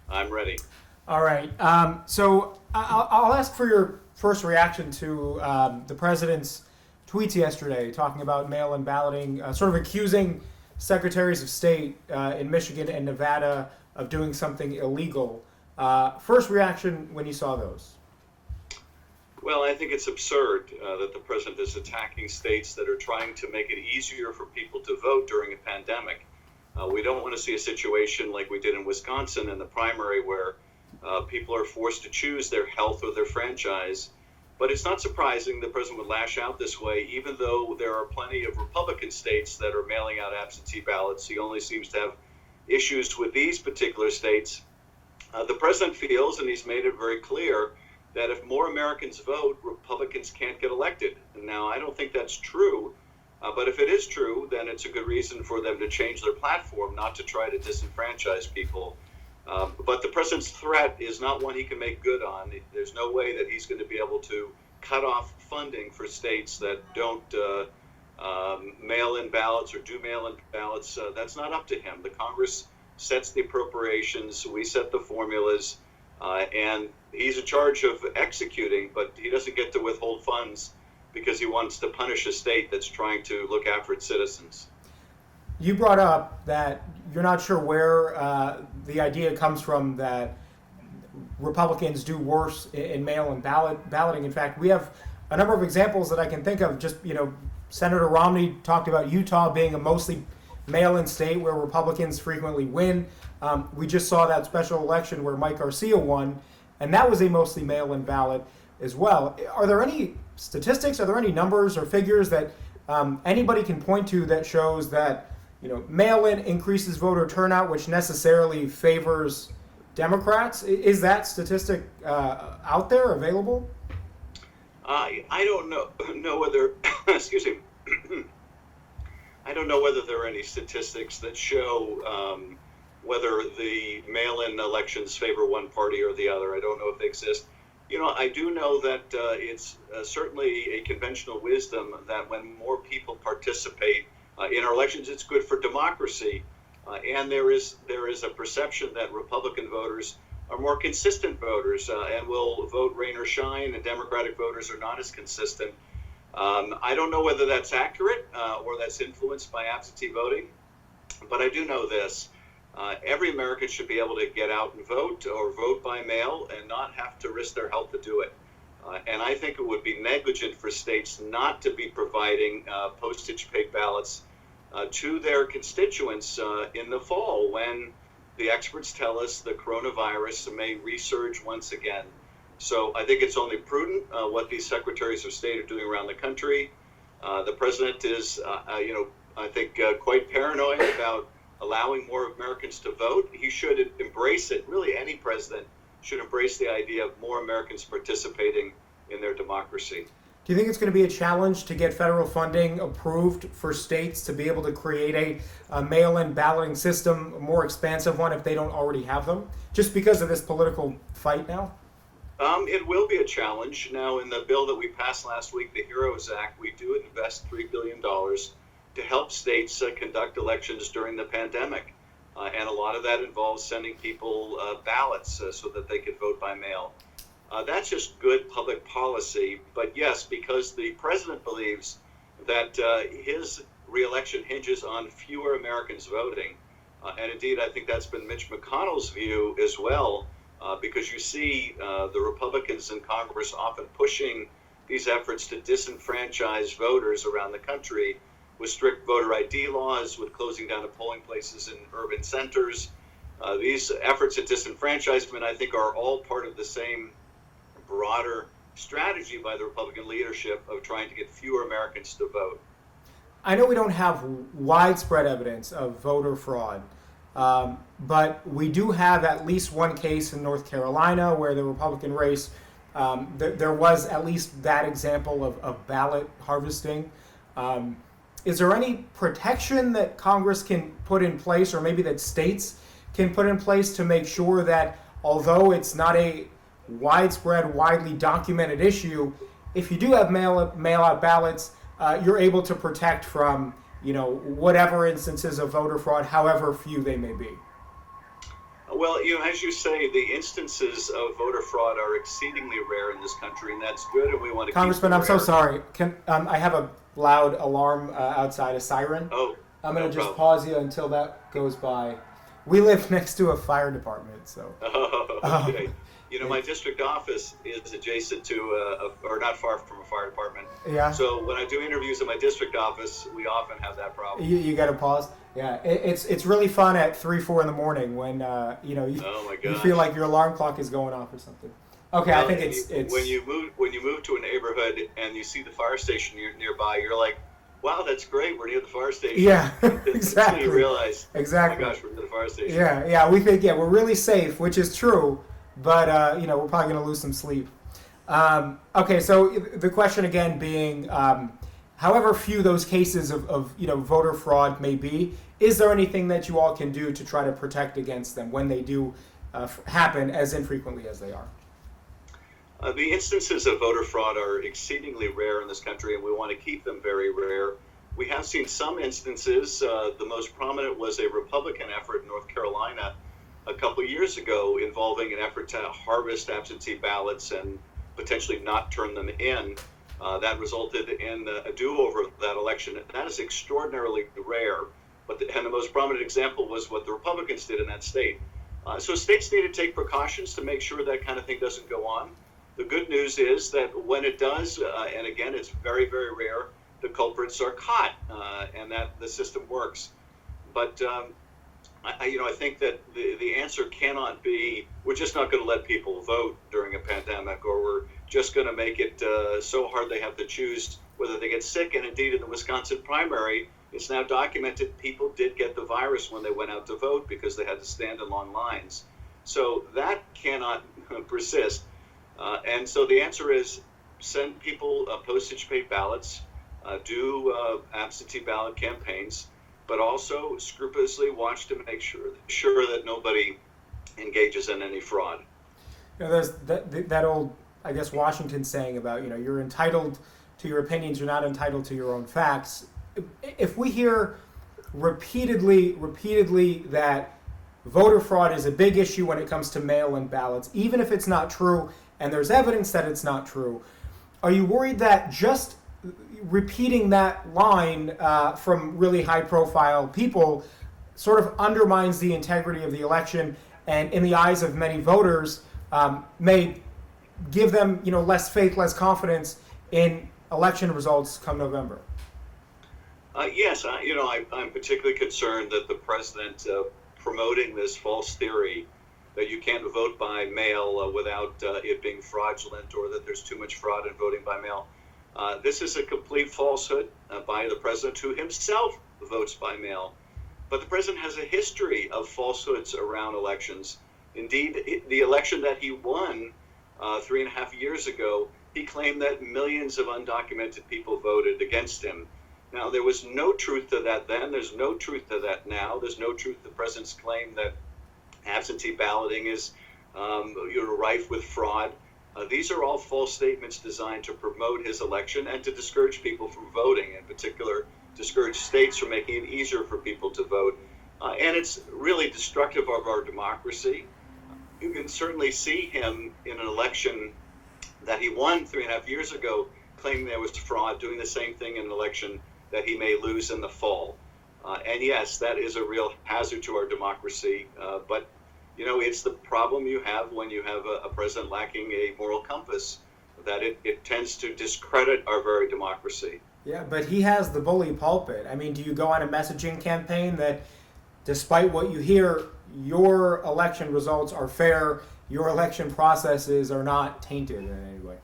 I'm ready. All right. So I'll ask for your first reaction to the president's tweets yesterday talking about mail-in balloting, sort of accusing secretaries of state in Michigan and Nevada of doing something illegal. First reaction when you saw those? Well, I think it's absurd that the president is attacking states that are trying to make it easier for people to vote during a pandemic. We don't want to see a situation like we did in Wisconsin in the primary where people are forced to choose their health or their franchise. But it's not surprising the president would lash out this way, even though there are plenty of Republican states that are mailing out absentee ballots. He only seems to have issues with these particular states. The president feels, and he's made it very clear, that if more Americans vote, Republicans can't get elected. Now, I don't think that's true, but if it is true, then it's a good reason for them to change their platform, not to try to disenfranchise people. But the president's threat is not one he can make good on. There's no way that he's going to be able to cut off funding for states that don't mail in ballots or do mail in ballots. That's not up to him. The Congress sets the appropriations, we set the formulas, and he's in charge of executing, but he doesn't get to withhold funds because he wants to punish a state that's trying to look after its citizens. You brought up that you're not sure where the idea comes from that Republicans do worse in mail-in balloting. In fact, we have a number of examples that I can think of. Just, Senator Romney talked about Utah being a mostly mail-in state where Republicans frequently win. We just saw that special election where Mike Garcia won, and that was a mostly mail-in ballot as well. Are there any statistics, are there any numbers or figures that anybody can point to that shows that mail-in increases voter turnout, which necessarily favors Democrats? Is that statistic out there, available? I don't know whether, excuse me, I don't know whether there are any statistics that show whether the mail-in elections favor one party or the other. I don't know if they exist. I do know that it's certainly a conventional wisdom that when more people participate in our elections, it's good for democracy. And there is a perception that Republican voters are more consistent voters and will vote rain or shine, and Democratic voters are not as consistent. I don't know whether that's accurate or that's influenced by absentee voting, but I do know this. Every American should be able to get out and vote or vote by mail and not have to risk their health to do it. And I think it would be negligent for states not to be providing postage-paid ballots to their constituents in the fall when the experts tell us the coronavirus may resurge once again. So I think it's only prudent what these secretaries of state are doing around the country. The president is, I think, quite paranoid about allowing more Americans to vote. He should embrace it. Really, any president should embrace the idea of more Americans participating in their democracy. Do you think it's going to be a challenge to get federal funding approved for states to be able to create a mail-in balloting system, a more expansive one if they don't already have them, just because of this political fight now? It will be a challenge. Now, in the bill that we passed last week, the HEROES Act, we do invest $3 billion to help states conduct elections during the pandemic. And a lot of that involves sending people ballots so that they could vote by mail. That's just good public policy. But yes, because the president believes that his reelection hinges on fewer Americans voting. And indeed, I think that's been Mitch McConnell's view as well, because you see the Republicans in Congress often pushing these efforts to disenfranchise voters around the country with strict voter ID laws, with closing down of polling places in urban centers. These efforts at disenfranchisement, I think, are all part of the same broader strategy by the Republican leadership of trying to get fewer Americans to vote. I know we don't have widespread evidence of voter fraud, but we do have at least one case in North Carolina where the Republican race, there was at least that example of ballot harvesting. Is there any protection that Congress can put in place, or maybe that states can put in place, to make sure that although it's not a widespread, widely documented issue, if you do have mail-out ballots, you're able to protect from, whatever instances of voter fraud, however few they may be? Well, as you say, the instances of voter fraud are exceedingly rare in this country, and that's good, and we want to keep Congressman, them I'm so rare. sorry. I have a loud alarm outside, a siren. Oh, I'm no gonna just problem. pause you until that goes by. We live next to a fire department, so Oh, um, okay. My it's district office is adjacent to, or not far from a fire department. yeah. So when I do interviews in my district office, we often have that problem. You got to pause. Yeah, it's really fun at 3, 4 in the morning when Oh my you feel gosh. like your alarm clock is going off or something. Okay, I Well, think and it's when you move to a neighborhood and you see the fire station nearby, you're like, wow, that's great. We're near the fire station. yeah, Until you exactly, realize, oh my exactly. gosh, we're near the fire station. Yeah, we think we're really safe, which is true, but we're probably gonna lose some sleep. Okay, so the question again being, however few those cases of voter fraud may be, is there anything that you all can do to try to protect against them when they do happen as infrequently as they are? The instances of voter fraud are exceedingly rare in this country, and we want to keep them very rare. We have seen some instances. The most prominent was a Republican effort in North Carolina a couple of years ago involving an effort to harvest absentee ballots and potentially not turn them in. That resulted in a do-over of that election. That is extraordinarily rare. And the most prominent example was what the Republicans did in that state. So states need to take precautions to make sure that kind of thing doesn't go on. The good news is that when it does, and again, it's very, very rare, the culprits are caught, and that the system works. But I think that the answer cannot be we're just not going to let people vote during a pandemic, or we're just going to make it so hard they have to choose whether they get sick. And indeed, in the Wisconsin primary, it's now documented people did get the virus when they went out to vote because they had to stand in long lines. So that cannot persist. And so the answer is send people postage paid ballots, do absentee ballot campaigns, but also scrupulously watch to make sure that nobody engages in any fraud. There's that old, I guess, Washington saying about you're entitled to your opinions, you're not entitled to your own facts. If we hear repeatedly that voter fraud is a big issue when it comes to mail-in ballots, even if it's not true, and there's evidence that it's not true, are you worried that just repeating that line from really high-profile people sort of undermines the integrity of the election, and in the eyes of many voters, may give them less faith, less confidence in election results come November? Yes, I'm particularly concerned that the president promoting this false theory that you can't vote by mail without it being fraudulent, or that there's too much fraud in voting by mail. This is a complete falsehood by the president, who himself votes by mail. But the president has a history of falsehoods around elections. Indeed, the election that he won 3.5 years ago, he claimed that millions of undocumented people voted against him. Now, there was no truth to that then. There's no truth to that now. There's no truth to the president's claim that absentee balloting is rife with fraud. These are all false statements designed to promote his election and to discourage people from voting, in particular, discourage states from making it easier for people to vote. And it's really destructive of our democracy. You can certainly see him in an election that he won 3.5 years ago, claiming there was fraud, doing the same thing in an election that he may lose in the fall. And yes, that is a real hazard to our democracy. But it's the problem you have when you have a president lacking a moral compass, that it tends to discredit our very democracy. Yeah, but he has the bully pulpit. I mean, do you go on a messaging campaign that despite what you hear, your election results are fair, your election processes are not tainted in any way?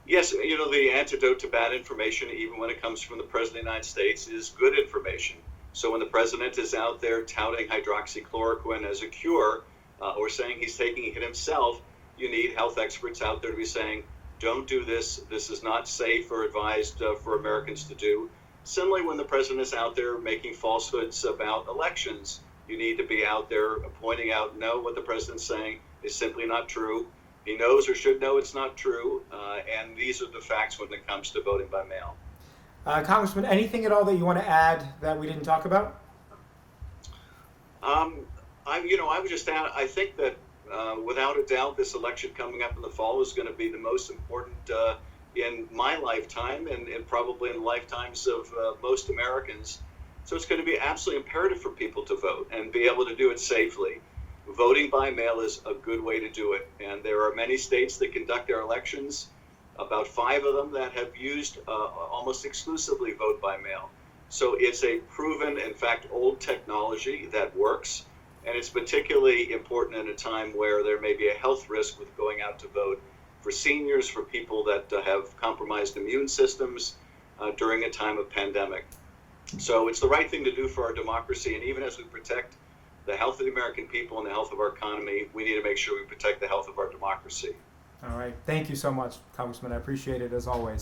Yes, the antidote to bad information, even when it comes from the President of the United States, is good information. So when the President is out there touting hydroxychloroquine as a cure, or saying he's taking it himself, you need health experts out there to be saying, don't do this, this is not safe or advised for Americans to do. Similarly, when the President is out there making falsehoods about elections, you need to be out there pointing out, no, what the President's saying is simply not true. He knows or should know it's not true, and these are the facts when it comes to voting by mail. Congressman, anything at all that you want to add that we didn't talk about? I would just add, I think that without a doubt, this election coming up in the fall is going to be the most important in my lifetime and probably in the lifetimes of most Americans. So it's going to be absolutely imperative for people to vote and be able to do it safely. Voting by mail is a good way to do it. And there are many states that conduct their elections, about 5 of them that have used almost exclusively vote by mail. So it's a proven, in fact, old technology that works. And it's particularly important in a time where there may be a health risk with going out to vote for seniors, for people that have compromised immune systems during a time of pandemic. So it's the right thing to do for our democracy. And even as we protect the health of the American people and the health of our economy, we need to make sure we protect the health of our democracy. All right. Thank you so much, Congressman. I appreciate it as always.